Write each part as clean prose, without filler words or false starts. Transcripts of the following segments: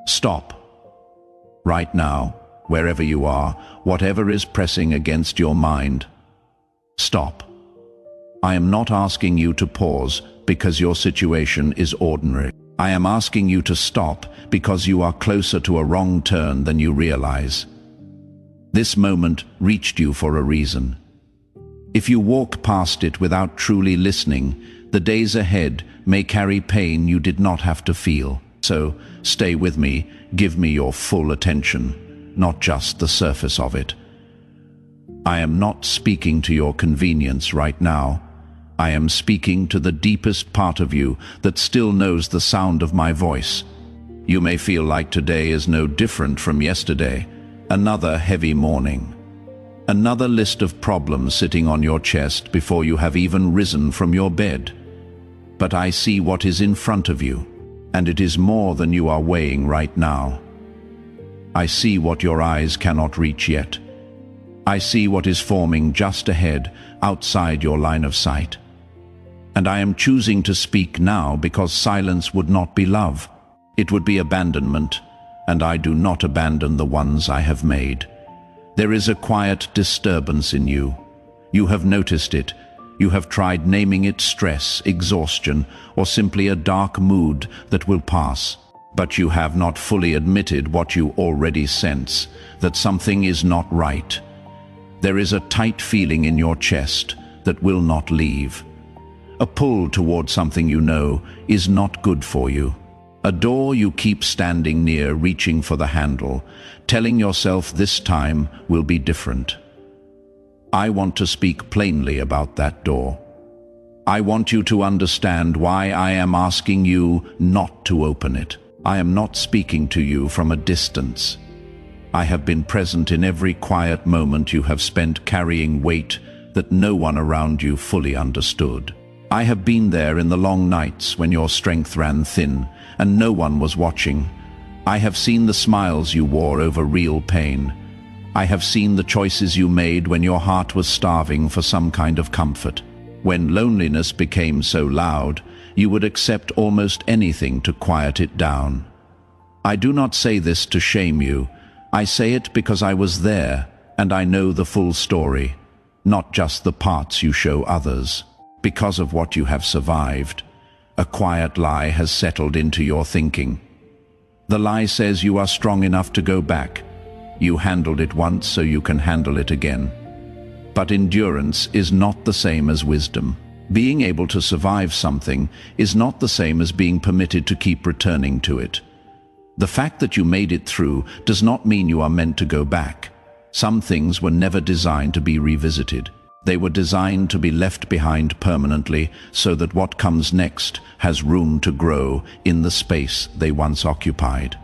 Stop. Right now, wherever you are, whatever is pressing against your mind. Stop. I am not asking you to pause because your situation is ordinary. I am asking you to stop because you are closer to a wrong turn than you realize. This moment reached you for a reason. If you walk past it without truly listening, the days ahead may carry pain you did not have to feel. So, stay with me, give me your full attention, not just the surface of it. I am not speaking to your convenience right now. I am speaking to the deepest part of you that still knows the sound of my voice. You may feel like today is no different from yesterday, another heavy morning. Another list of problems sitting on your chest before you have even risen from your bed. But I see what is in front of you, and it is more than you are weighing right now. I see what your eyes cannot reach yet. I see what is forming just ahead, outside your line of sight. And I am choosing to speak now because silence would not be love. It would be abandonment, and I do not abandon the ones I have made. There is a quiet disturbance in you. You have noticed it. You have tried naming it stress, exhaustion, or simply a dark mood that will pass. But you have not fully admitted what you already sense, that something is not right. There is a tight feeling in your chest that will not leave. A pull toward something you know is not good for you. A door you keep standing near, reaching for the handle, telling yourself this time will be different. I want to speak plainly about that door. I want you to understand why I am asking you not to open it. I am not speaking to you from a distance. I have been present in every quiet moment you have spent carrying weight that no one around you fully understood. I have been there in the long nights when your strength ran thin and no one was watching. I have seen the smiles you wore over real pain. I have seen the choices you made when your heart was starving for some kind of comfort. When loneliness became so loud, you would accept almost anything to quiet it down. I do not say this to shame you. I say it because I was there and I know the full story, not just the parts you show others. Because of what you have survived, a quiet lie has settled into your thinking. The lie says you are strong enough to go back. You handled it once, so you can handle it again. But endurance is not the same as wisdom. Being able to survive something is not the same as being permitted to keep returning to it. The fact that you made it through does not mean you are meant to go back. Some things were never designed to be revisited. They were designed to be left behind permanently so that what comes next has room to grow in the space they once occupied.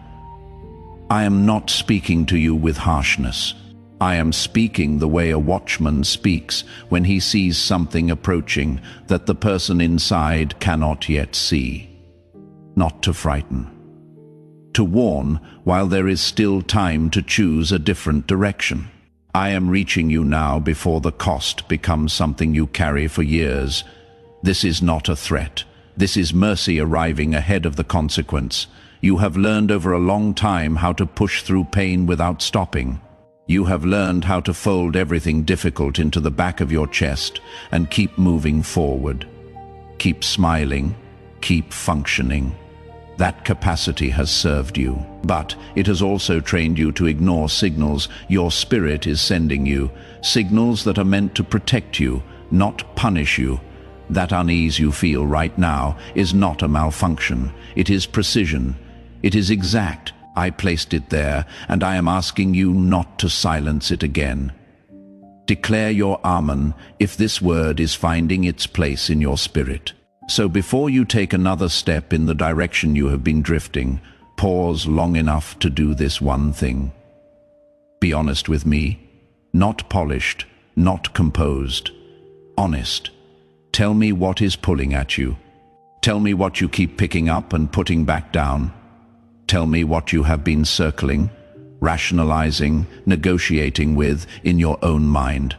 I am not speaking to you with harshness. I am speaking the way a watchman speaks when he sees something approaching that the person inside cannot yet see. Not to frighten. To warn while there is still time to choose a different direction. I am reaching you now before the cost becomes something you carry for years. This is not a threat. This is mercy arriving ahead of the consequence. You have learned over a long time how to push through pain without stopping. You have learned how to fold everything difficult into the back of your chest and keep moving forward. Keep smiling, keep functioning. That capacity has served you, but it has also trained you to ignore signals your spirit is sending you, signals that are meant to protect you, not punish you. That unease you feel right now is not a malfunction. It is precision. It is exact. I placed it there, and I am asking you not to silence it again. Declare your Amen if this word is finding its place in your spirit. So before you take another step in the direction you have been drifting, pause long enough to do this one thing. Be honest with me, not polished, not composed. Honest. Tell me what is pulling at you. Tell me what you keep picking up and putting back down. Tell me what you have been circling, rationalizing, negotiating with in your own mind.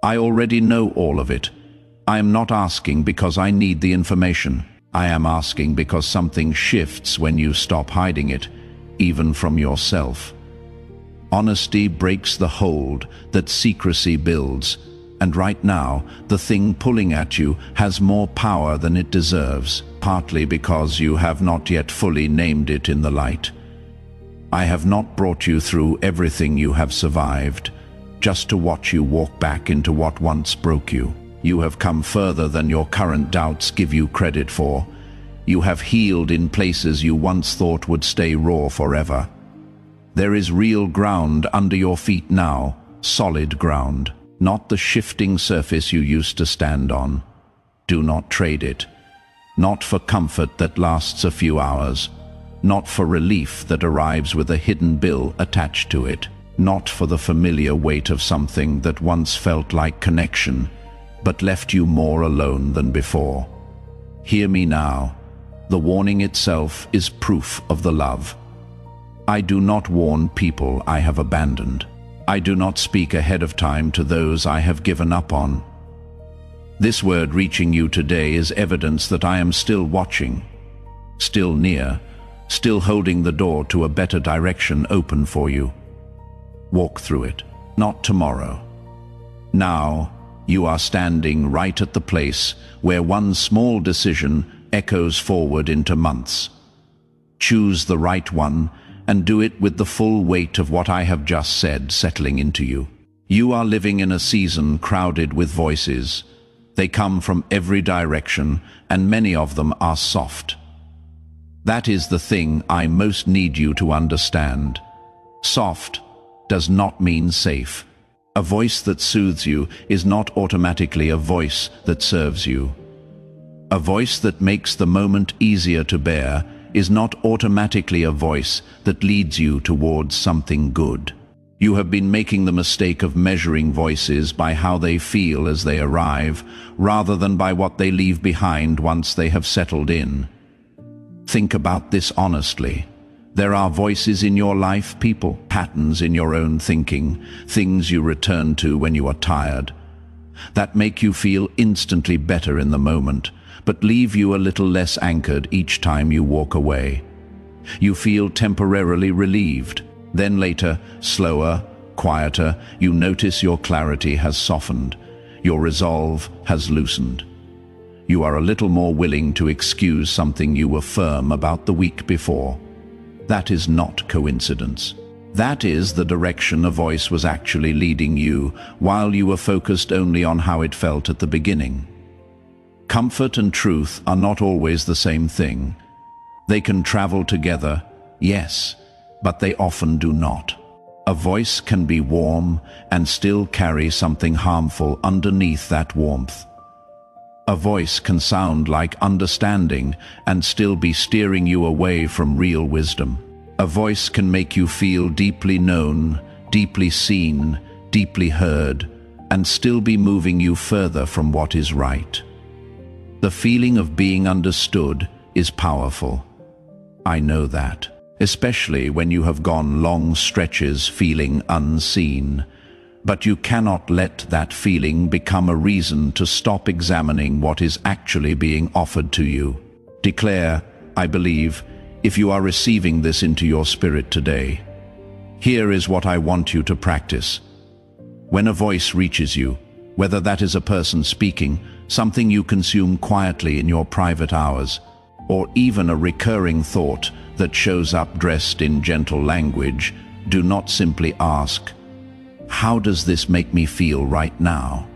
I already know all of it. I am not asking because I need the information. I am asking because something shifts when you stop hiding it. even from yourself. Honesty breaks the hold that secrecy builds, and right now, the thing pulling at you has more power than it deserves, partly because you have not yet fully named it in the light. I have not brought you through everything you have survived, just to watch you walk back into what once broke you. You have come further than your current doubts give you credit for. You have healed in places you once thought would stay raw forever. There is real ground under your feet now, solid ground, not the shifting surface you used to stand on. Do not trade it. Not for comfort that lasts a few hours. Not for relief that arrives with a hidden bill attached to it. Not for the familiar weight of something that once felt like connection, but left you more alone than before. Hear me now. The warning itself is proof of the love. I do not warn people I have abandoned. I do not speak ahead of time to those I have given up on. This word reaching you today is evidence that I am still watching, still near, still holding the door to a better direction open for you. Walk through it, not tomorrow. Now, you are standing right at the place where one small decision echoes forward into months. Choose the right one and do it with the full weight of what I have just said settling into you. You are living in a season crowded with voices. They come from every direction, and many of them are soft. That is the thing I most need you to understand. Soft does not mean safe. A voice that soothes you is not automatically a voice that serves you. A voice that makes the moment easier to bear is not automatically a voice that leads you towards something good. You have been making the mistake of measuring voices by how they feel as they arrive, rather than by what they leave behind once they have settled in. Think about this honestly. There are voices in your life, people, patterns in your own thinking, things you return to when you are tired, that make you feel instantly better in the moment, but leave you a little less anchored each time you walk away. You feel temporarily relieved. Then later, slower, quieter, you notice your clarity has softened. Your resolve has loosened. You are a little more willing to excuse something you were firm about the week before. That is not coincidence. That is the direction a voice was actually leading you while you were focused only on how it felt at the beginning. Comfort and truth are not always the same thing. They can travel together, yes, but they often do not. A voice can be warm and still carry something harmful underneath that warmth. A voice can sound like understanding and still be steering you away from real wisdom. A voice can make you feel deeply known, deeply seen, deeply heard, and still be moving you further from what is right. The feeling of being understood is powerful. I know that, especially when you have gone long stretches feeling unseen. But you cannot let that feeling become a reason to stop examining what is actually being offered to you. Declare, I believe, if you are receiving this into your spirit today. Here is what I want you to practice. When a voice reaches you, whether that is a person speaking, something you consume quietly in your private hours, or even a recurring thought that shows up dressed in gentle language, do not simply ask, how does this make me feel right now?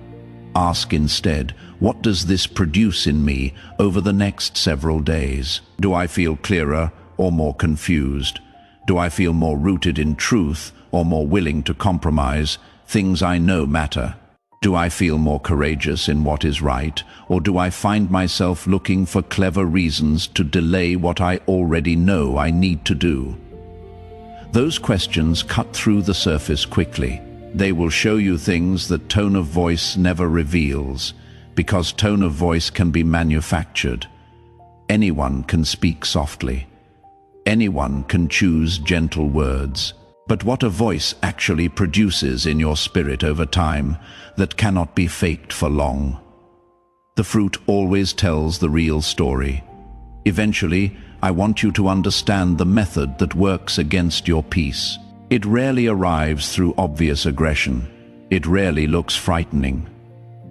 Ask instead, what does this produce in me over the next several days? Do I feel clearer or more confused? Do I feel more rooted in truth or more willing to compromise things I know matter? Do I feel more courageous in what is right, or do I find myself looking for clever reasons to delay what I already know I need to do? Those questions cut through the surface quickly. They will show you things that tone of voice never reveals, because tone of voice can be manufactured. Anyone can speak softly. Anyone can choose gentle words. But what a voice actually produces in your spirit over time that cannot be faked for long. The fruit always tells the real story. Eventually, I want you to understand the method that works against your peace. It rarely arrives through obvious aggression. It rarely looks frightening.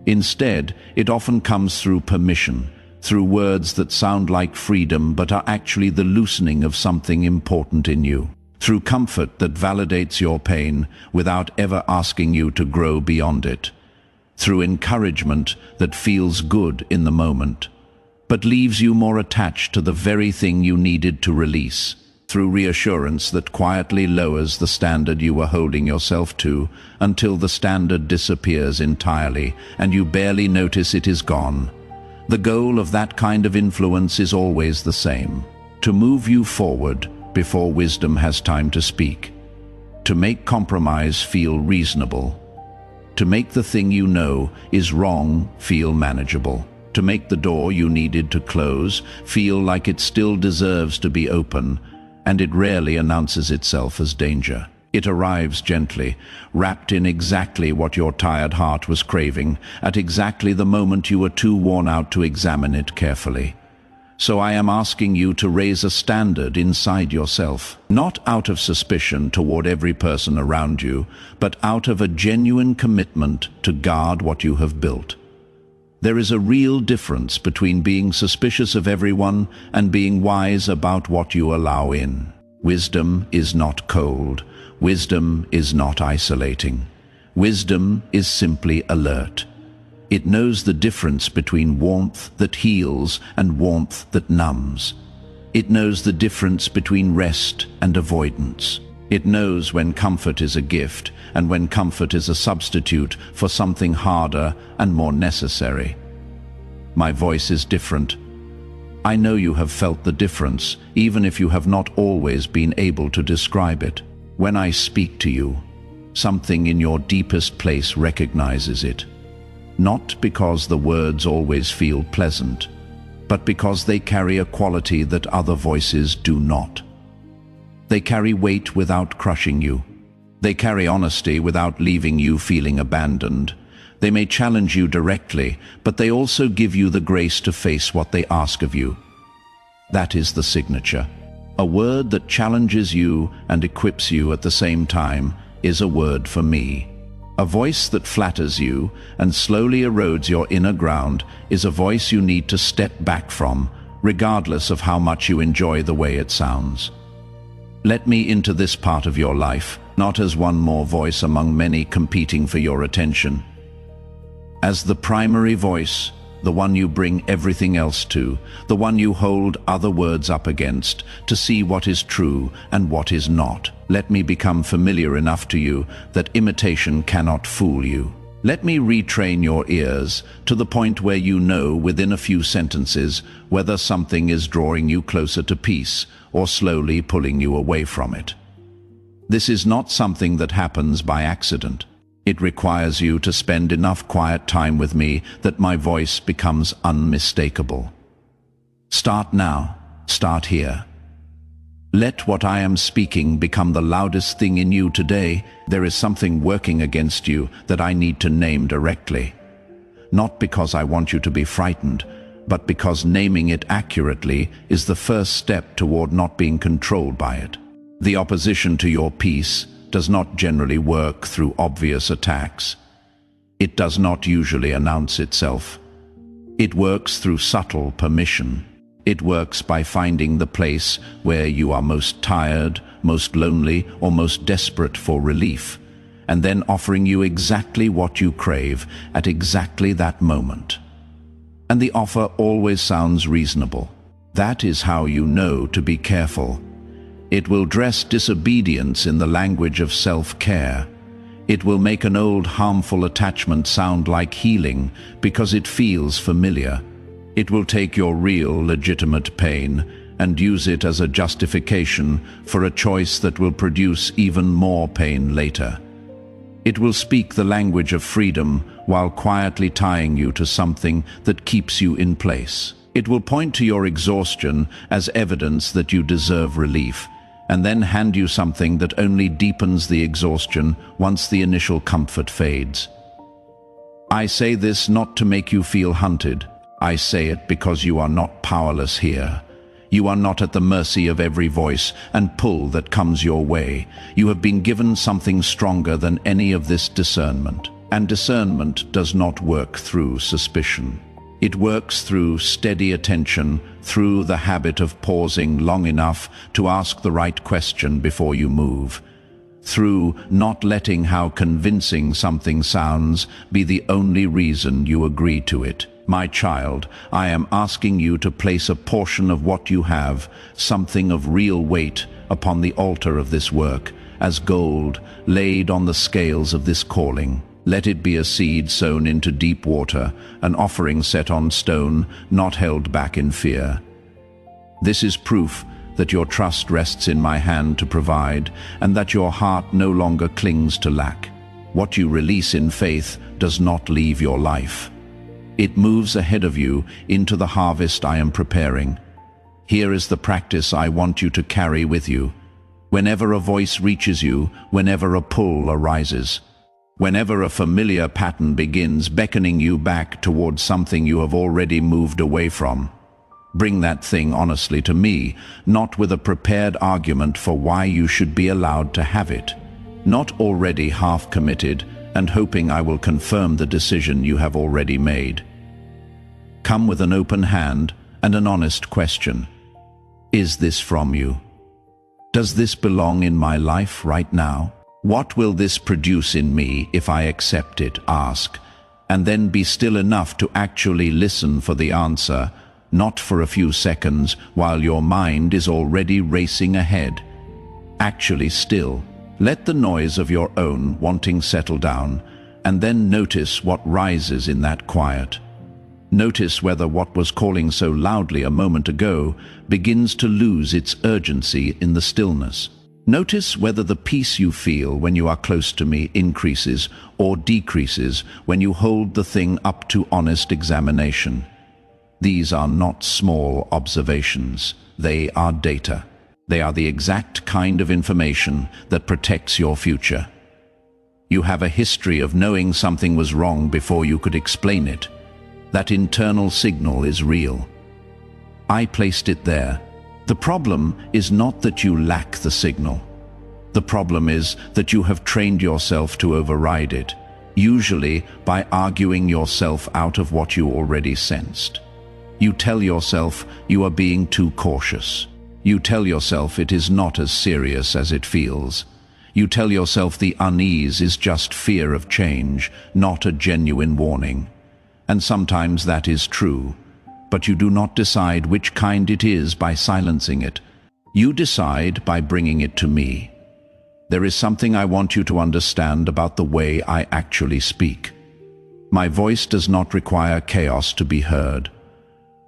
Instead, it often comes through permission, through words that sound like freedom but are actually the loosening of something important in you, through comfort that validates your pain without ever asking you to grow beyond it, through encouragement that feels good in the moment, but leaves you more attached to the very thing you needed to release, through reassurance that quietly lowers the standard you were holding yourself to until the standard disappears entirely and you barely notice it is gone. The goal of that kind of influence is always the same: to move you forward before wisdom has time to speak, to make compromise feel reasonable, to make the thing you know is wrong feel manageable, to make the door you needed to close feel like it still deserves to be open, and it rarely announces itself as danger. It arrives gently, wrapped in exactly what your tired heart was craving, at exactly the moment you were too worn out to examine it carefully. So I am asking you to raise a standard inside yourself, not out of suspicion toward every person around you, but out of a genuine commitment to guard what you have built. There is a real difference between being suspicious of everyone and being wise about what you allow in. Wisdom is not cold. Wisdom is not isolating. Wisdom is simply alert. It knows the difference between warmth that heals and warmth that numbs. It knows the difference between rest and avoidance. It knows when comfort is a gift and when comfort is a substitute for something harder and more necessary. My voice is different. I know you have felt the difference, even if you have not always been able to describe it. When I speak to you, something in your deepest place recognizes it. Not because the words always feel pleasant, but because they carry a quality that other voices do not. They carry weight without crushing you. They carry honesty without leaving you feeling abandoned. They may challenge you directly, but they also give you the grace to face what they ask of you. That is the signature. A word that challenges you and equips you at the same time is a word for me. A voice that flatters you and slowly erodes your inner ground is a voice you need to step back from, regardless of how much you enjoy the way it sounds. Let me into this part of your life, not as one more voice among many competing for your attention. As the primary voice, the one you bring everything else to, the one you hold other words up against to see what is true and what is not. Let me become familiar enough to you that imitation cannot fool you. Let me retrain your ears to the point where you know within a few sentences whether something is drawing you closer to peace or slowly pulling you away from it. This is not something that happens by accident. It requires you to spend enough quiet time with me that my voice becomes unmistakable. Start now. Start here. Let what I am speaking become the loudest thing in you today. There is something working against you that I need to name directly. Not because I want you to be frightened, but because naming it accurately is the first step toward not being controlled by it. The opposition to your peace does not generally work through obvious attacks. It does not usually announce itself. It works through subtle permission. It works by finding the place where you are most tired, most lonely, or most desperate for relief, and then offering you exactly what you crave at exactly that moment. And the offer always sounds reasonable. That is how you know to be careful. It will dress disobedience in the language of self-care. It will make an old harmful attachment sound like healing because it feels familiar. It will take your real, legitimate pain and use it as a justification for a choice that will produce even more pain later. It will speak the language of freedom while quietly tying you to something that keeps you in place. It will point to your exhaustion as evidence that you deserve relief, and then hand you something that only deepens the exhaustion once the initial comfort fades. I say this not to make you feel hunted. I say it because you are not powerless here. You are not at the mercy of every voice and pull that comes your way. You have been given something stronger than any of this discernment. And discernment does not work through suspicion. It works through steady attention, through the habit of pausing long enough to ask the right question before you move, through not letting how convincing something sounds be the only reason you agree to it. My child, I am asking you to place a portion of what you have, something of real weight, upon the altar of this work, as gold laid on the scales of this calling. Let it be a seed sown into deep water, an offering set on stone, not held back in fear. This is proof that your trust rests in my hand to provide, and that your heart no longer clings to lack. What you release in faith does not leave your life. It moves ahead of you into the harvest I am preparing. Here is the practice I want you to carry with you. Whenever a voice reaches you, whenever a pull arises, whenever a familiar pattern begins beckoning you back towards something you have already moved away from, bring that thing honestly to me, not with a prepared argument for why you should be allowed to have it, not already half committed and hoping I will confirm the decision you have already made. Come with an open hand and an honest question. Is this from you? Does this belong in my life right now? What will this produce in me if I accept it? Ask, and then be still enough to actually listen for the answer, not for a few seconds while your mind is already racing ahead. Actually still. Let the noise of your own wanting settle down, and then notice what rises in that quiet. Notice whether what was calling so loudly a moment ago begins to lose its urgency in the stillness. Notice whether the peace you feel when you are close to me increases or decreases when you hold the thing up to honest examination. These are not small observations. They are data. They are the exact kind of information that protects your future. You have a history of knowing something was wrong before you could explain it. That internal signal is real. I placed it there. The problem is not that you lack the signal. The problem is that you have trained yourself to override it, usually by arguing yourself out of what you already sensed. You tell yourself you are being too cautious. You tell yourself it is not as serious as it feels. You tell yourself the unease is just fear of change, not a genuine warning. And sometimes that is true, but you do not decide which kind it is by silencing it. You decide by bringing it to me. There is something I want you to understand about the way I actually speak. My voice does not require chaos to be heard.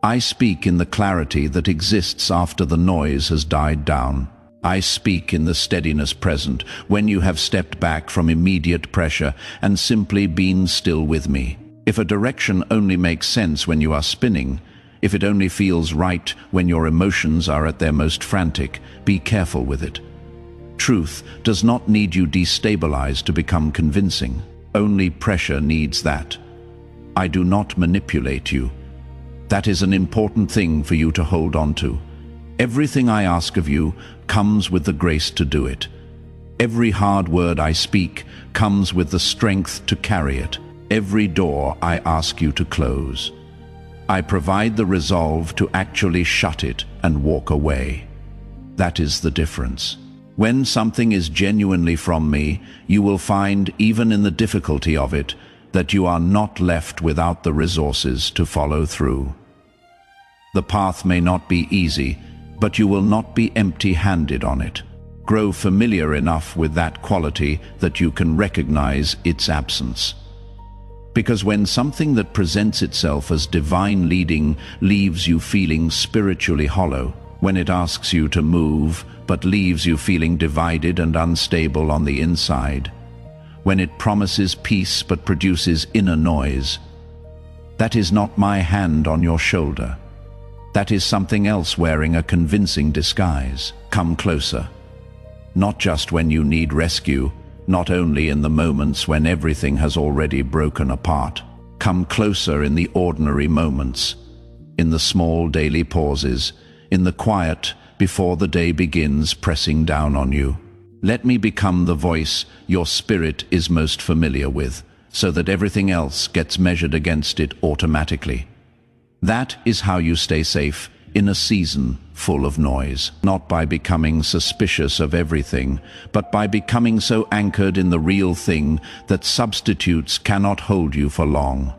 I speak in the clarity that exists after the noise has died down. I speak in the steadiness present, when you have stepped back from immediate pressure and simply been still with me. If a direction only makes sense when you are spinning, if it only feels right when your emotions are at their most frantic, be careful with it. Truth does not need you destabilized to become convincing. Only pressure needs that. I do not manipulate you. That is an important thing for you to hold on to. Everything I ask of you comes with the grace to do it. Every hard word I speak comes with the strength to carry it. Every door I ask you to close. I provide the resolve to actually shut it and walk away. That is the difference. When something is genuinely from me, you will find, even in the difficulty of it, that you are not left without the resources to follow through. The path may not be easy, but you will not be empty-handed on it. Grow familiar enough with that quality that you can recognize its absence. Because when something that presents itself as divine leading leaves you feeling spiritually hollow, when it asks you to move but leaves you feeling divided and unstable on the inside, when it promises peace but produces inner noise, that is not my hand on your shoulder. That is something else wearing a convincing disguise. Come closer. Not just when you need rescue, not only in the moments when everything has already broken apart. Come closer in the ordinary moments, in the small daily pauses, in the quiet, before the day begins pressing down on you. Let me become the voice your spirit is most familiar with, so that everything else gets measured against it automatically. That is how you stay safe in a season full of noise, not by becoming suspicious of everything, but by becoming so anchored in the real thing that substitutes cannot hold you for long.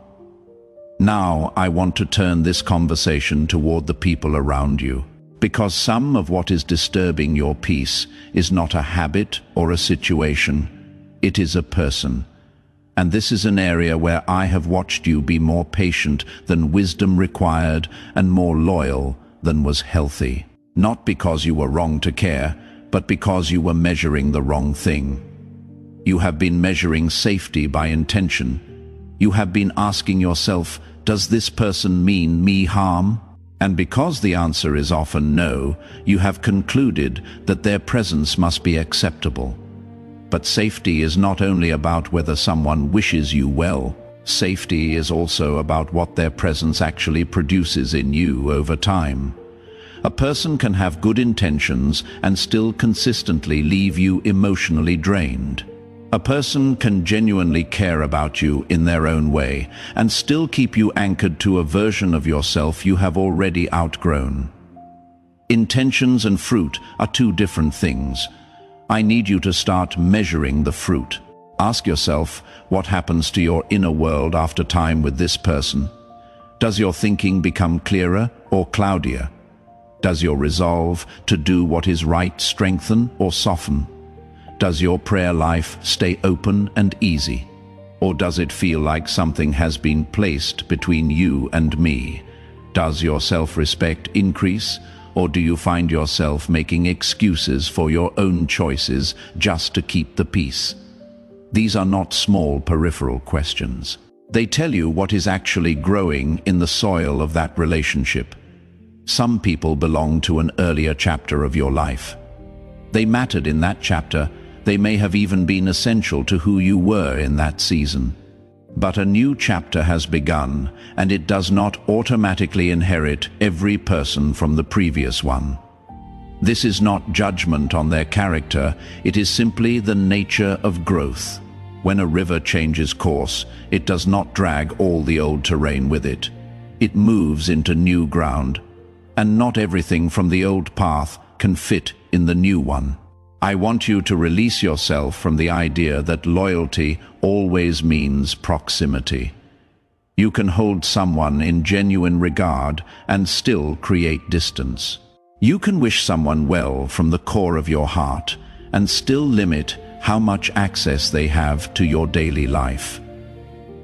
Now I want to turn this conversation toward the people around you, because some of what is disturbing your peace is not a habit or a situation, it is a person. And this is an area where I have watched you be more patient than wisdom required and more loyal than was healthy. Not because you were wrong to care, but because you were measuring the wrong thing. You have been measuring safety by intention. You have been asking yourself, does this person mean me harm? And because the answer is often no, you have concluded that their presence must be acceptable. But safety is not only about whether someone wishes you well. Safety is also about what their presence actually produces in you over time. A person can have good intentions and still consistently leave you emotionally drained. A person can genuinely care about you in their own way and still keep you anchored to a version of yourself you have already outgrown. Intentions and fruit are two different things. I need you to start measuring the fruit. Ask yourself what happens to your inner world after time with this person. Does your thinking become clearer or cloudier? Does your resolve to do what is right strengthen or soften? Does your prayer life stay open and easy? Or does it feel like something has been placed between you and me? Does your self-respect increase, or do you find yourself making excuses for your own choices just to keep the peace? These are not small peripheral questions. They tell you what is actually growing in the soil of that relationship. Some people belong to an earlier chapter of your life. They mattered in that chapter. They may have even been essential to who you were in that season. But a new chapter has begun, and it does not automatically inherit every person from the previous one. This is not judgment on their character, it is simply the nature of growth. When a river changes course, it does not drag all the old terrain with it. It moves into new ground, and not everything from the old path can fit in the new one. I want you to release yourself from the idea that loyalty always means proximity. You can hold someone in genuine regard and still create distance. You can wish someone well from the core of your heart and still limit how much access they have to your daily life.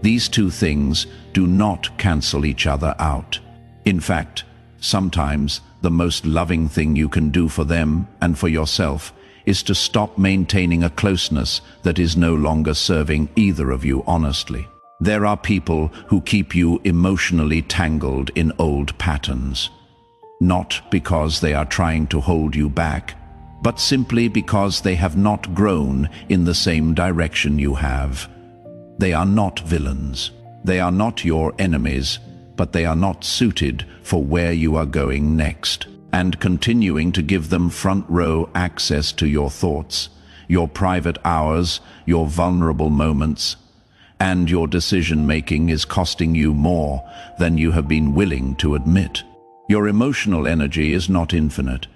These two things do not cancel each other out. In fact, sometimes the most loving thing you can do for them and for yourself is to stop maintaining a closeness that is no longer serving either of you honestly. There are people who keep you emotionally tangled in old patterns, not because they are trying to hold you back, but simply because they have not grown in the same direction you have. They are not villains. They are not your enemies, but they are not suited for where you are going next. And continuing to give them front-row access to your thoughts, your private hours, your vulnerable moments, and your decision-making is costing you more than you have been willing to admit. Your emotional energy is not infinite.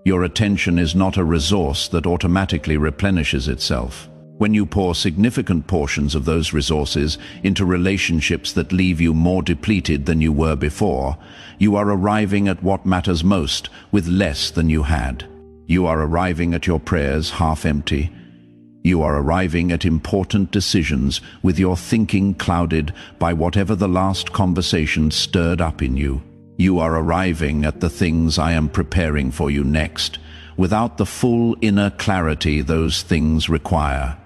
Your attention is not a resource that automatically replenishes itself. When you pour significant portions of those resources into relationships that leave you more depleted than you were before, you are arriving at what matters most with less than you had. You are arriving at your prayers half empty. You are arriving at important decisions with your thinking clouded by whatever the last conversation stirred up in you. You are arriving at the things I am preparing for you next, without the full inner clarity those things require.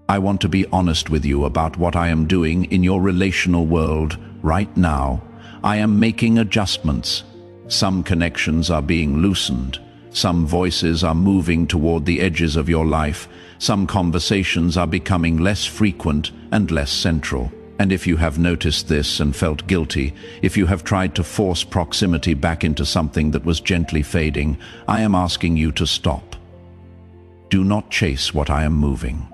I want to be honest with you about what I am doing in your relational world right now. I am making adjustments. Some connections are being loosened. Some voices are moving toward the edges of your life. Some conversations are becoming less frequent and less central. And if you have noticed this and felt guilty, if you have tried to force proximity back into something that was gently fading, I am asking you to stop. Do not chase what I am moving.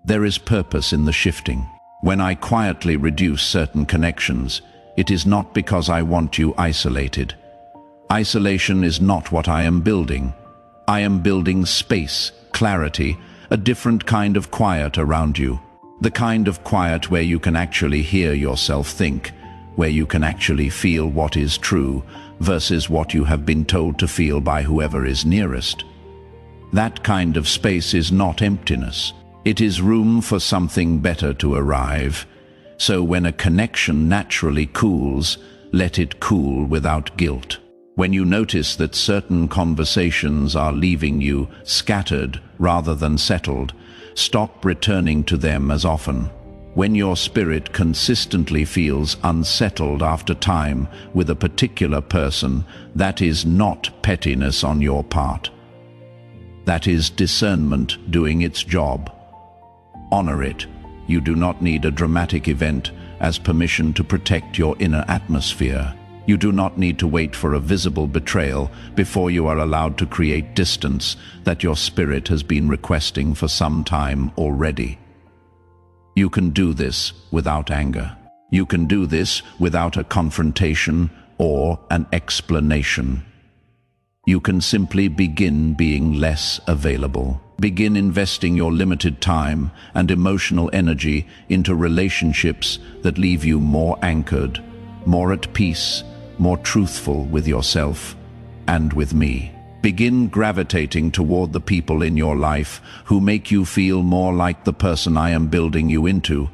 There is purpose in the shifting. When I quietly reduce certain connections, it is not because I want you isolated. Isolation is not what I am building. I am building space, clarity, a different kind of quiet around you. The kind of quiet where you can actually hear yourself think, where you can actually feel what is true versus what you have been told to feel by whoever is nearest. That kind of space is not emptiness. It is room for something better to arrive. So when a connection naturally cools, let it cool without guilt. When you notice that certain conversations are leaving you scattered rather than settled, stop returning to them as often. When your spirit consistently feels unsettled after time with a particular person, that is not pettiness on your part. That is discernment doing its job. Honor it. You do not need a dramatic event as permission to protect your inner atmosphere. You do not need to wait for a visible betrayal before you are allowed to create distance that your spirit has been requesting for some time already. You can do this without anger. You can do this without a confrontation or an explanation. You can simply begin being less available. Begin investing your limited time and emotional energy into relationships that leave you more anchored, more at peace, more truthful with yourself and with me. Begin gravitating toward the people in your life who make you feel more like the person I am building you into,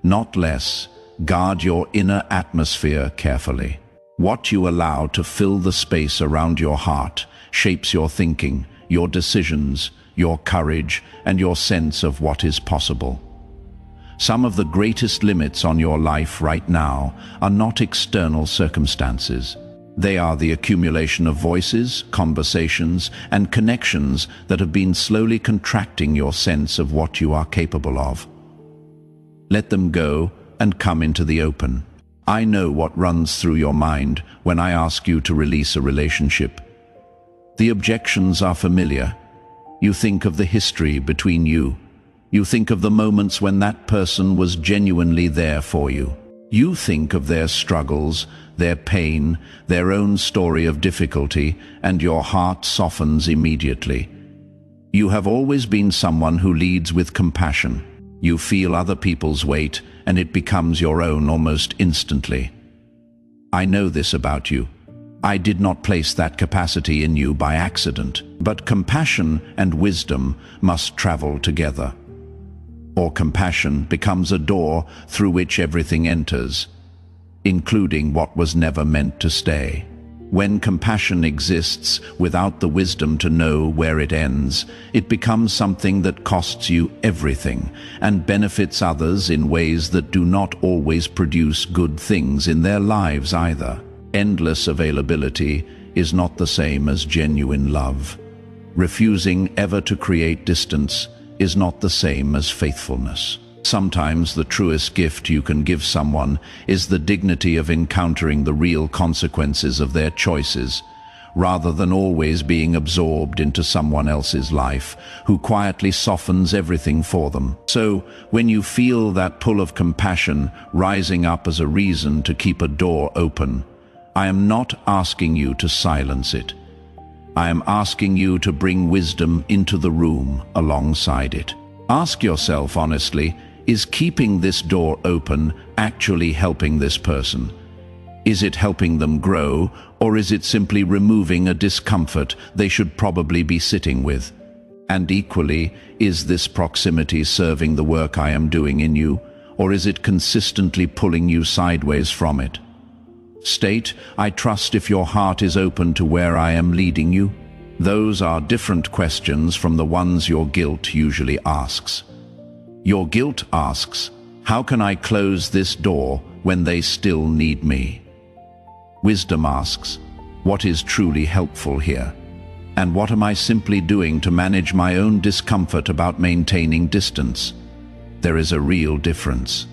not less. Guard your inner atmosphere carefully. What you allow to fill the space around your heart shapes your thinking, your decisions, your courage, and your sense of what is possible. Some of the greatest limits on your life right now are not external circumstances. They are the accumulation of voices, conversations, and connections that have been slowly contracting your sense of what you are capable of. Let them go and come into the open. I know what runs through your mind when I ask you to release a relationship. The objections are familiar. You think of the history between you. You think of the moments when that person was genuinely there for you. You think of their struggles, their pain, their own story of difficulty, and your heart softens immediately. You have always been someone who leads with compassion. You feel other people's weight, and it becomes your own almost instantly. I know this about you. I did not place that capacity in you by accident, but compassion and wisdom must travel together. Or compassion becomes a door through which everything enters, including what was never meant to stay. When compassion exists without the wisdom to know where it ends, it becomes something that costs you everything and benefits others in ways that do not always produce good things in their lives either. Endless availability is not the same as genuine love. Refusing ever to create distance is not the same as faithfulness. Sometimes the truest gift you can give someone is the dignity of encountering the real consequences of their choices, rather than always being absorbed into someone else's life, who quietly softens everything for them. So, when you feel that pull of compassion rising up as a reason to keep a door open, I am not asking you to silence it. I am asking you to bring wisdom into the room alongside it. Ask yourself honestly, is keeping this door open actually helping this person? Is it helping them grow, or is it simply removing a discomfort they should probably be sitting with? And equally, is this proximity serving the work I am doing in you, or is it consistently pulling you sideways from it? State, I trust if your heart is open to where I am leading you. Those are different questions from the ones your guilt usually asks. Your guilt asks, how can I close this door when they still need me? Wisdom asks, what is truly helpful here? And what am I simply doing to manage my own discomfort about maintaining distance? There is a real difference.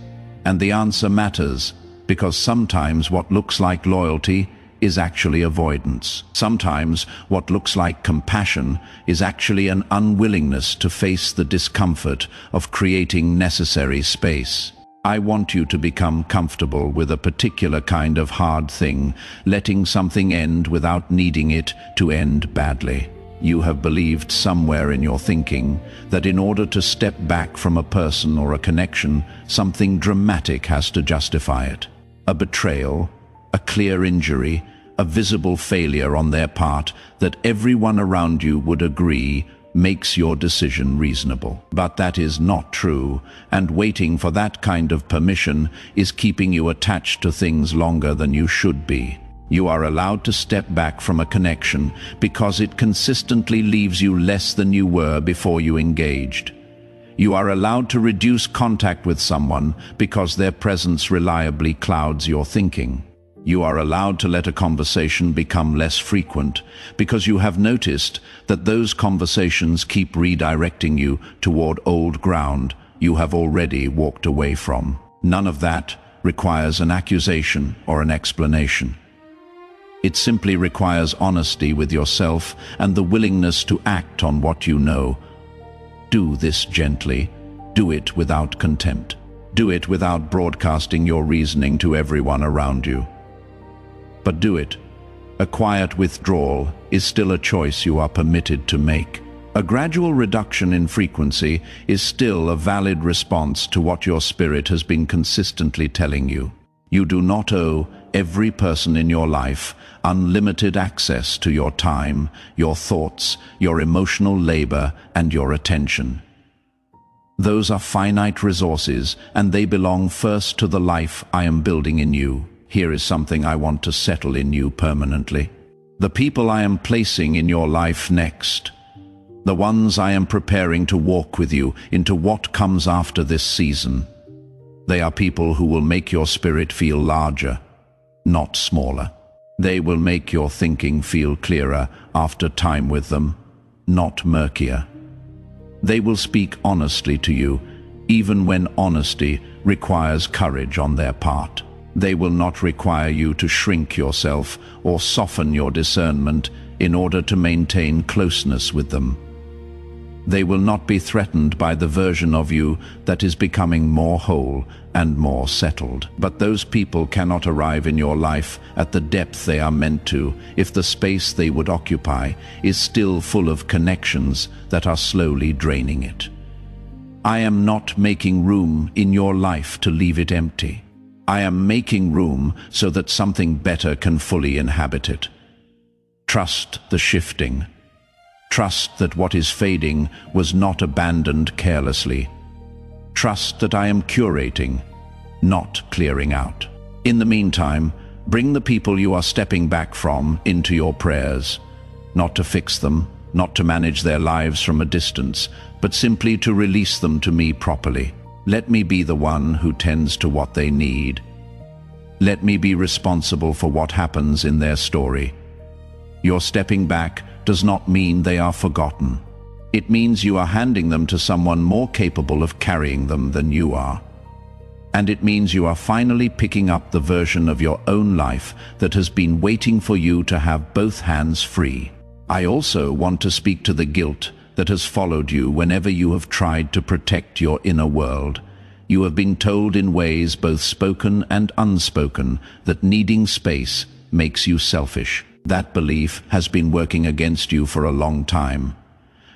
And the answer matters, because sometimes what looks like loyalty is actually avoidance. Sometimes what looks like compassion is actually an unwillingness to face the discomfort of creating necessary space. I want you to become comfortable with a particular kind of hard thing, letting something end without needing it to end badly. You have believed somewhere in your thinking that in order to step back from a person or a connection, something dramatic has to justify it. A betrayal, a clear injury, a visible failure on their part that everyone around you would agree makes your decision reasonable. But that is not true, and waiting for that kind of permission is keeping you attached to things longer than you should be. You are allowed to step back from a connection because it consistently leaves you less than you were before you engaged. You are allowed to reduce contact with someone because their presence reliably clouds your thinking. You are allowed to let a conversation become less frequent because you have noticed that those conversations keep redirecting you toward old ground you have already walked away from. None of that requires an accusation or an explanation. It simply requires honesty with yourself and the willingness to act on what you know. Do this gently. Do it without contempt. Do it without broadcasting your reasoning to everyone around you. But do it. A quiet withdrawal is still a choice you are permitted to make. A gradual reduction in frequency is still a valid response to what your spirit has been consistently telling you. You do not owe every person in your life unlimited access to your time, your thoughts, your emotional labor, and your attention. Those are finite resources, and they belong first to the life I am building in you. Here is something I want to settle in you permanently. The people I am placing in your life next, the ones I am preparing to walk with you into what comes after this season, they are people who will make your spirit feel larger, not smaller. They will make your thinking feel clearer after time with them, not murkier. They will speak honestly to you, even when honesty requires courage on their part. They will not require you to shrink yourself or soften your discernment in order to maintain closeness with them. They will not be threatened by the version of you that is becoming more whole and more settled. But those people cannot arrive in your life at the depth they are meant to if the space they would occupy is still full of connections that are slowly draining it. I am not making room in your life to leave it empty. I am making room so that something better can fully inhabit it. Trust the shifting. Trust that what is fading was not abandoned carelessly. Trust that I am curating, not clearing out. In the meantime, bring the people you are stepping back from into your prayers, not to fix them, not to manage their lives from a distance, but simply to release them to me properly. Let me be the one who tends to what they need. Let me be responsible for what happens in their story. Your stepping back does not mean they are forgotten. It means you are handing them to someone more capable of carrying them than you are. And it means you are finally picking up the version of your own life that has been waiting for you to have both hands free. I also want to speak to the guilt that has followed you whenever you have tried to protect your inner world. You have been told in ways both spoken and unspoken that needing space makes you selfish. That belief has been working against you for a long time.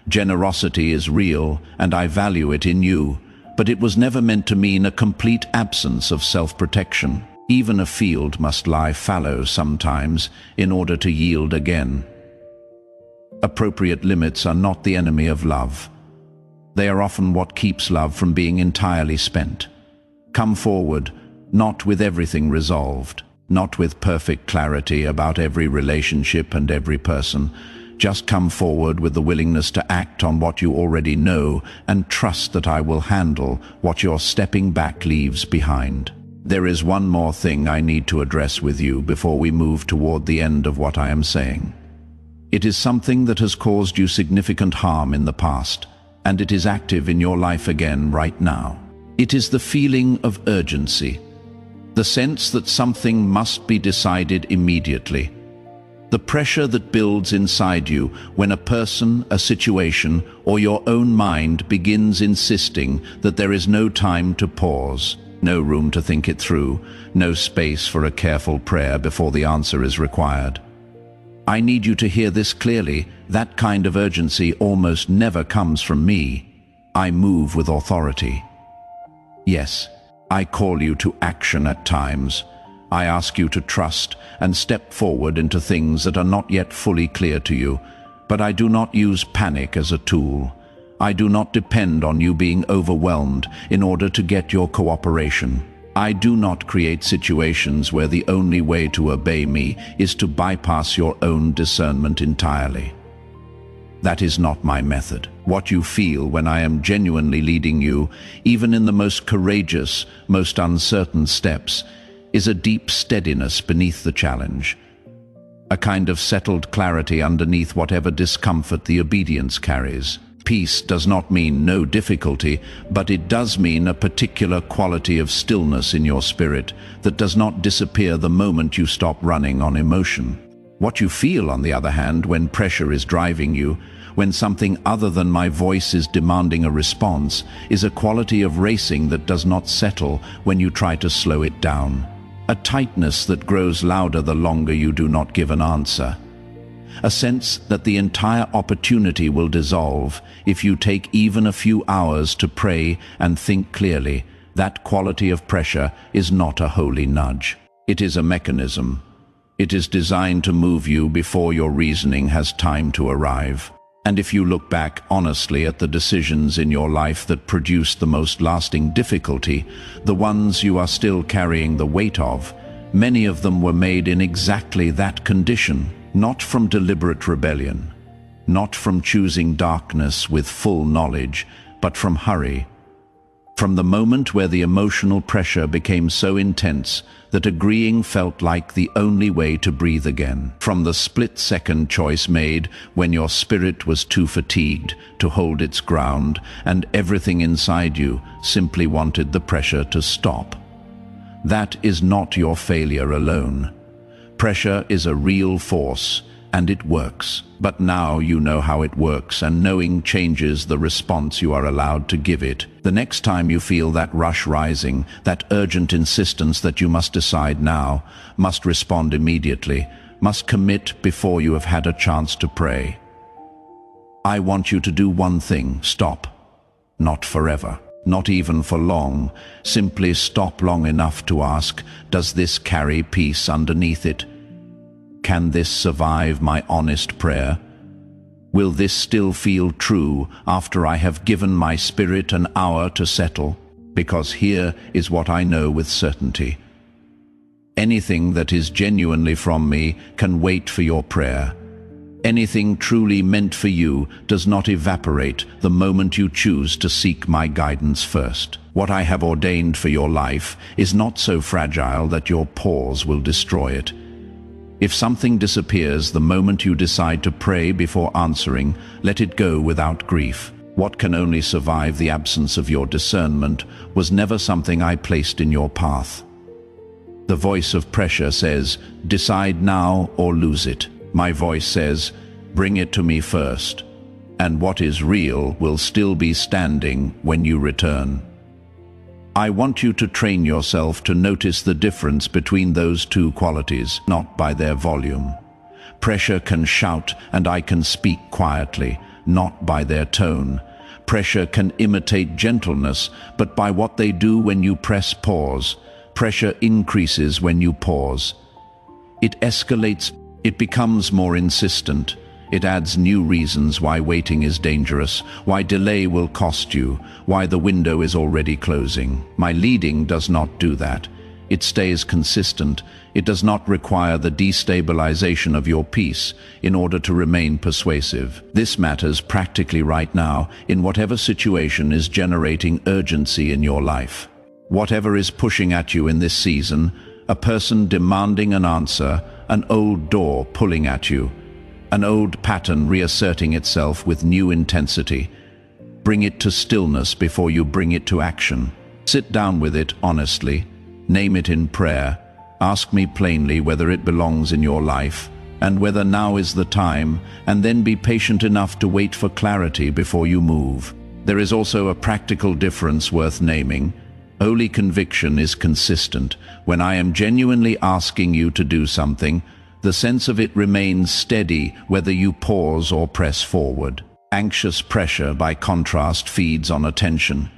Generosity is real, and I value it in you, but it was never meant to mean a complete absence of self-protection. Even a field must lie fallow sometimes in order to yield again. Appropriate limits are not the enemy of love. They are often what keeps love from being entirely spent. Come forward, not with everything resolved, not with perfect clarity about every relationship and every person. Just come forward with the willingness to act on what you already know and trust that I will handle what your stepping back leaves behind. There is one more thing I need to address with you before we move toward the end of what I am saying. It is something that has caused you significant harm in the past, and it is active in your life again right now. It is the feeling of urgency, the sense that something must be decided immediately. The pressure that builds inside you when a person, a situation, or your own mind begins insisting that there is no time to pause, no room to think it through, no space for a careful prayer before the answer is required. I need you to hear this clearly. That kind of urgency almost never comes from me. I move with authority. Yes, I call you to action at times. I ask you to trust and step forward into things that are not yet fully clear to you, but I do not use panic as a tool. I do not depend on you being overwhelmed in order to get your cooperation. I do not create situations where the only way to obey me is to bypass your own discernment entirely. That is not my method. What you feel when I am genuinely leading you, even in the most courageous, most uncertain steps, is a deep steadiness beneath the challenge, a kind of settled clarity underneath whatever discomfort the obedience carries. Peace does not mean no difficulty, but it does mean a particular quality of stillness in your spirit that does not disappear the moment you stop running on emotion. What you feel, on the other hand, when pressure is driving you, when something other than my voice is demanding a response, is a quality of racing that does not settle when you try to slow it down. A tightness that grows louder the longer you do not give an answer. A sense that the entire opportunity will dissolve if you take even a few hours to pray and think clearly. That quality of pressure is not a holy nudge. It is a mechanism. It is designed to move you before your reasoning has time to arrive. And if you look back honestly at the decisions in your life that produced the most lasting difficulty, the ones you are still carrying the weight of, many of them were made in exactly that condition, not from deliberate rebellion, not from choosing darkness with full knowledge, but from hurry. From the moment where the emotional pressure became so intense that agreeing felt like the only way to breathe again. From the split-second choice made when your spirit was too fatigued to hold its ground and everything inside you simply wanted the pressure to stop. That is not your failure alone. Pressure is a real force, and it works. But now you know how it works, and knowing changes the response you are allowed to give it. The next time you feel that rush rising, that urgent insistence that you must decide now, must respond immediately, must commit before you have had a chance to pray. I want you to do one thing: stop. Not forever, not even for long. Simply stop long enough to ask, does this carry peace underneath it? Can this survive my honest prayer? Will this still feel true after I have given my spirit an hour to settle? Because here is what I know with certainty. Anything that is genuinely from me can wait for your prayer. Anything truly meant for you does not evaporate the moment you choose to seek my guidance first. What I have ordained for your life is not so fragile that your pause will destroy it. If something disappears the moment you decide to pray before answering, let it go without grief. What can only survive the absence of your discernment was never something I placed in your path. The voice of pressure says, decide now or lose it. My voice says, bring it to me first. And what is real will still be standing when you return. I want you to train yourself to notice the difference between those two qualities, not by their volume. Pressure can shout and I can speak quietly, not by their tone. Pressure can imitate gentleness, but by what they do when you press pause. Pressure increases when you pause. It escalates, it becomes more insistent. It adds new reasons why waiting is dangerous, why delay will cost you, why the window is already closing. My leading does not do that. It stays consistent. It does not require the destabilization of your peace in order to remain persuasive. This matters practically right now in whatever situation is generating urgency in your life. Whatever is pushing at you in this season, a person demanding an answer, an old door pulling at you, an old pattern reasserting itself with new intensity. Bring it to stillness before you bring it to action. Sit down with it honestly, name it in prayer, ask me plainly whether it belongs in your life, and whether now is the time, and then be patient enough to wait for clarity before you move. There is also a practical difference worth naming. Holy conviction is consistent. When I am genuinely asking you to do something, the sense of it remains steady whether you pause or press forward. Anxious pressure, by contrast, feeds on attention.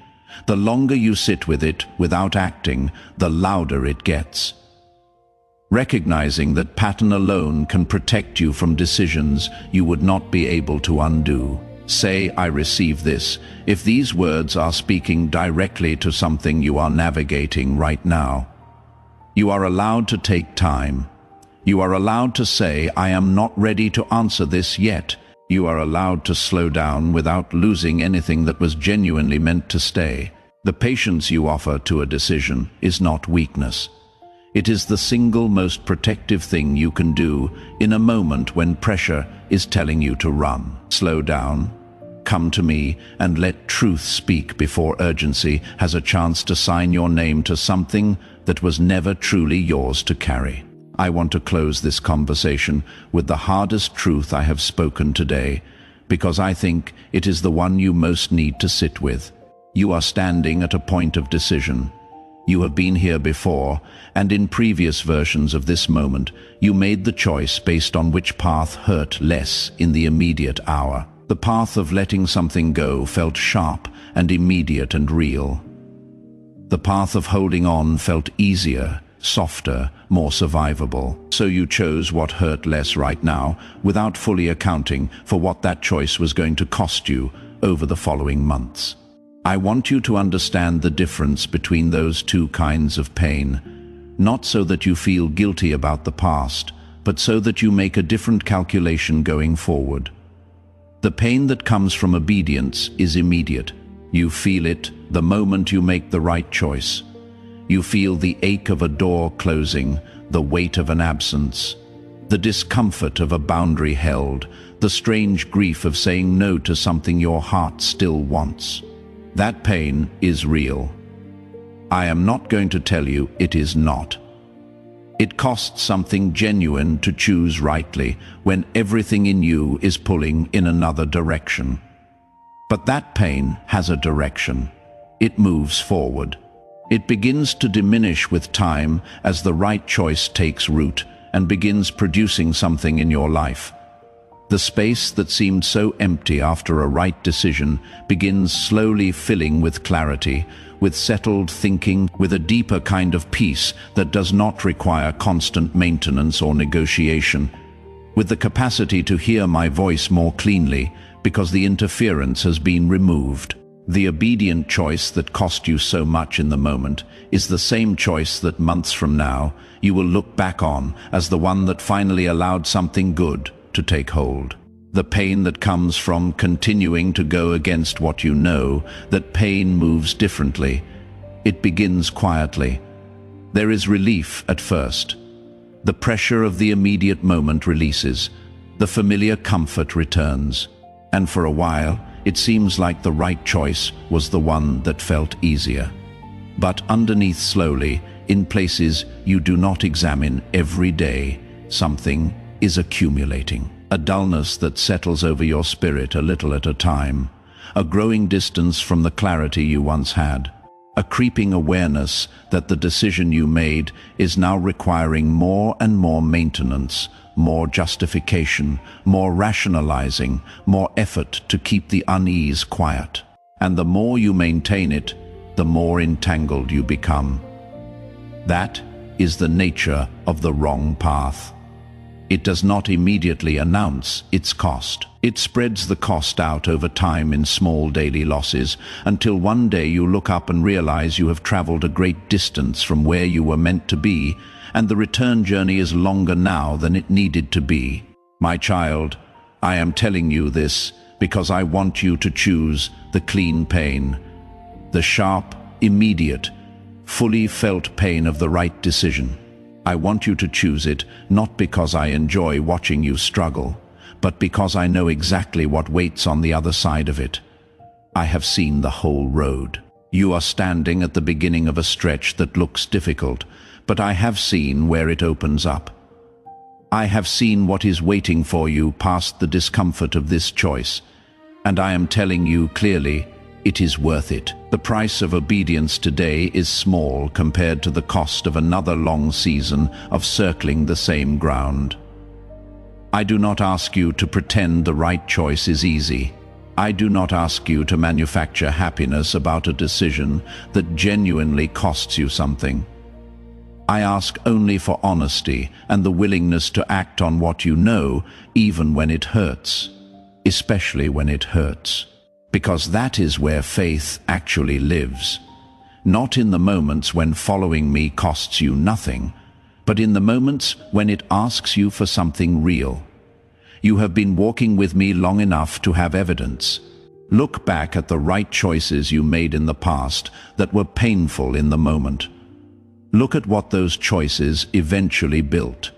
The longer you sit with it without acting, the louder it gets. Recognizing that pattern alone can protect you from decisions you would not be able to undo. Say, "I receive this," if these words are speaking directly to something you are navigating right now. You are allowed to take time. You are allowed to say, "I am not ready to answer this yet." You are allowed to slow down without losing anything that was genuinely meant to stay. The patience you offer to a decision is not weakness. It is the single most protective thing you can do in a moment when pressure is telling you to run. Slow down, come to me, and let truth speak before urgency has a chance to sign your name to something that was never truly yours to carry. I want to close this conversation with the hardest truth I have spoken today, because I think it is the one you most need to sit with. You are standing at a point of decision. You have been here before, and in previous versions of this moment, you made the choice based on which path hurt less in the immediate hour. The path of letting something go felt sharp and immediate and real. The path of holding on felt easier, softer, more survivable. So you chose what hurt less right now, without fully accounting for what that choice was going to cost you over the following months. I want you to understand the difference between those two kinds of pain, not so that you feel guilty about the past, but so that you make a different calculation going forward. The pain that comes from obedience is immediate. You feel it the moment you make the right choice. You feel the ache of a door closing, the weight of an absence, the discomfort of a boundary held, the strange grief of saying no to something your heart still wants. That pain is real. I am not going to tell you it is not. It costs something genuine to choose rightly when everything in you is pulling in another direction. But that pain has a direction. It moves forward. It begins to diminish with time as the right choice takes root and begins producing something in your life. The space that seemed so empty after a right decision begins slowly filling with clarity, with settled thinking, with a deeper kind of peace that does not require constant maintenance or negotiation, with the capacity to hear my voice more cleanly because the interference has been removed. The obedient choice that cost you so much in the moment is the same choice that months from now you will look back on as the one that finally allowed something good to take hold. The pain that comes from continuing to go against what you know, that pain moves differently. It begins quietly. There is relief at first. The pressure of the immediate moment releases. The familiar comfort returns. And for a while, it seems like the right choice was the one that felt easier. But underneath, slowly, in places you do not examine every day, something is accumulating. A dullness that settles over your spirit a little at a time. A growing distance from the clarity you once had. A creeping awareness that the decision you made is now requiring more and more maintenance, more justification, more rationalizing, more effort to keep the unease quiet. And the more you maintain it, the more entangled you become. That is the nature of the wrong path. It does not immediately announce its cost. It spreads the cost out over time in small daily losses, until one day you look up and realize you have traveled a great distance from where you were meant to be, and the return journey is longer now than it needed to be. My child, I am telling you this because I want you to choose the clean pain, the sharp, immediate, fully felt pain of the right decision. I want you to choose it not because I enjoy watching you struggle, but because I know exactly what waits on the other side of it. I have seen the whole road. You are standing at the beginning of a stretch that looks difficult, but I have seen where it opens up. I have seen what is waiting for you past the discomfort of this choice, and I am telling you clearly, it is worth it. The price of obedience today is small compared to the cost of another long season of circling the same ground. I do not ask you to pretend the right choice is easy. I do not ask you to manufacture happiness about a decision that genuinely costs you something. I ask only for honesty and the willingness to act on what you know, even when it hurts, especially when it hurts. Because that is where faith actually lives. Not in the moments when following me costs you nothing, but in the moments when it asks you for something real. You have been walking with me long enough to have evidence. Look back at the right choices you made in the past that were painful in the moment. Look at what those choices eventually built.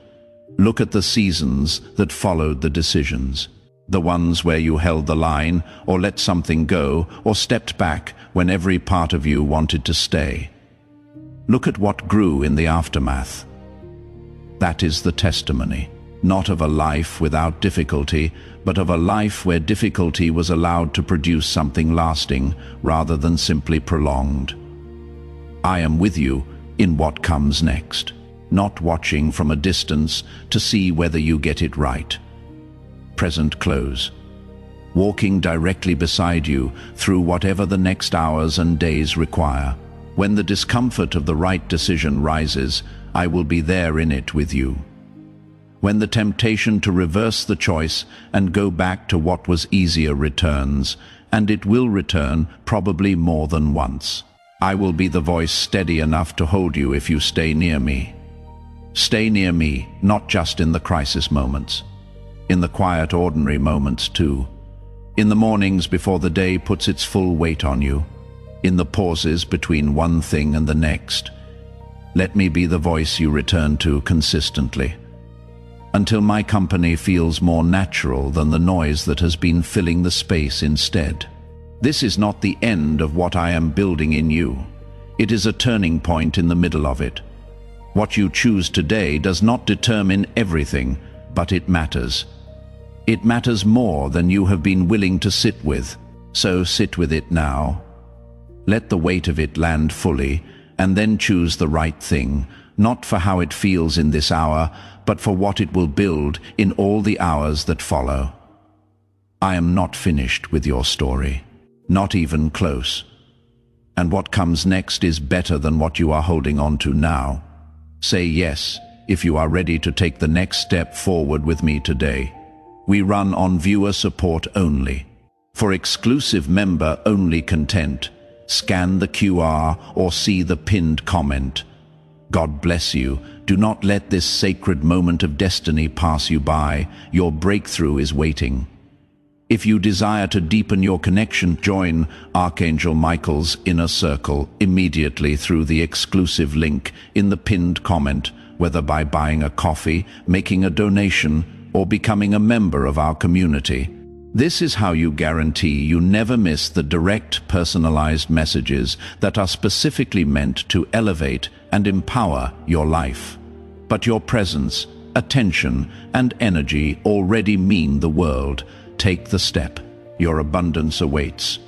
Look at the seasons that followed the decisions. The ones where you held the line, or let something go, or stepped back when every part of you wanted to stay. Look at what grew in the aftermath. That is the testimony, not of a life without difficulty, but of a life where difficulty was allowed to produce something lasting rather than simply prolonged. I am with you in what comes next, not watching from a distance to see whether you get it right. Present close, walking directly beside you through whatever the next hours and days require. When the discomfort of the right decision rises, I will be there in it with you. When the temptation to reverse the choice and go back to what was easier returns, and it will return probably more than once, I will be the voice steady enough to hold you if you stay near me. Stay near me, not just in the crisis moments. In the quiet, ordinary moments too. In the mornings before the day puts its full weight on you. In the pauses between one thing and the next. Let me be the voice you return to consistently, until my company feels more natural than the noise that has been filling the space instead. This is not the end of what I am building in you. It is a turning point in the middle of it. What you choose today does not determine everything, but it matters. It matters more than you have been willing to sit with, so sit with it now. Let the weight of it land fully, and then choose the right thing, not for how it feels in this hour, but for what it will build in all the hours that follow. I am not finished with your story, not even close. And what comes next is better than what you are holding on to now. Say yes if you are ready to take the next step forward with me today. We run on viewer support only. For exclusive member-only content, scan the QR or see the pinned comment. God bless you. Do not let this sacred moment of destiny pass you by. Your breakthrough is waiting. If you desire to deepen your connection, join Archangel Michael's Inner Circle immediately through the exclusive link in the pinned comment, whether by buying a coffee, making a donation, or becoming a member of our community. This is how you guarantee you never miss the direct, personalized messages that are specifically meant to elevate and empower your life. But your presence, attention, and energy already mean the world. Take the step. Your abundance awaits.